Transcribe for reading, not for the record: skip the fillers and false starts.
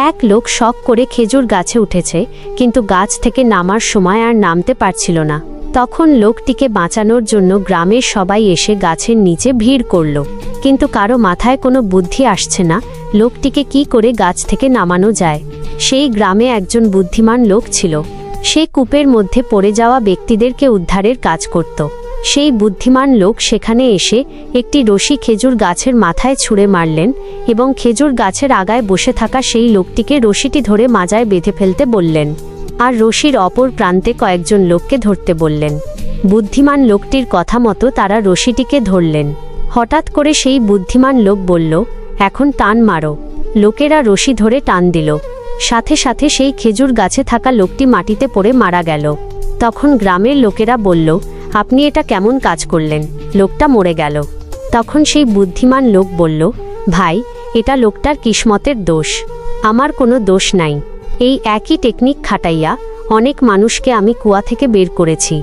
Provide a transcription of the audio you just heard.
এক লোক শখ করে খেজুর গাছে উঠেছে, কিন্তু গাছ থেকে নামার সময় আর নামতে পারছিল না। তখন লোকটিকে বাঁচানোর জন্য গ্রামের সবাই এসে গাছের নিচে ভিড় করল, কিন্তু কারো মাথায় কোনো বুদ্ধি আসছে না লোকটিকে কি করে গাছ থেকে নামানো যায়। সেই গ্রামে একজন বুদ্ধিমান লোক ছিল। সে কূপের মধ্যে পড়ে যাওয়া ব্যক্তিদেরকে উদ্ধারের কাজ করত। সেই বুদ্ধিমান লোক সেখানে এসে একটি রশি খেজুর গাছের মাথায় ছুঁড়ে মারলেন এবং খেজুর গাছের আগায় বসে থাকা সেই লোকটিকে রশিটি ধরে মাজায় বেঁধে ফেলতে বললেন, আর রশির অপর প্রান্তে কয়েকজন লোককে ধরতে বললেন। বুদ্ধিমান লোকটির কথা মতো তারা রশিটিকে ধরলেন। হঠাৎ করে সেই বুদ্ধিমান লোক বলল, এখন টান মারো। লোকেরা রশি ধরে টান দিল। সাথে সাথে সেই খেজুর গাছে থাকা লোকটি মাটিতে পড়ে মারা গেল। তখন গ্রামের লোকেরা বলল, আপনি এটা কেমন কাজ করলেন? লোকটা মরে গেল। তখন সেই বুদ্ধিমান লোক বলল, ভাই, এটা লোকটার কিসমতের দোষ, আমার কোনো দোষ নাই। এই একই টেকনিক খাটাইয়া অনেক মানুষকে আমি কুয়া থেকে বের করেছি।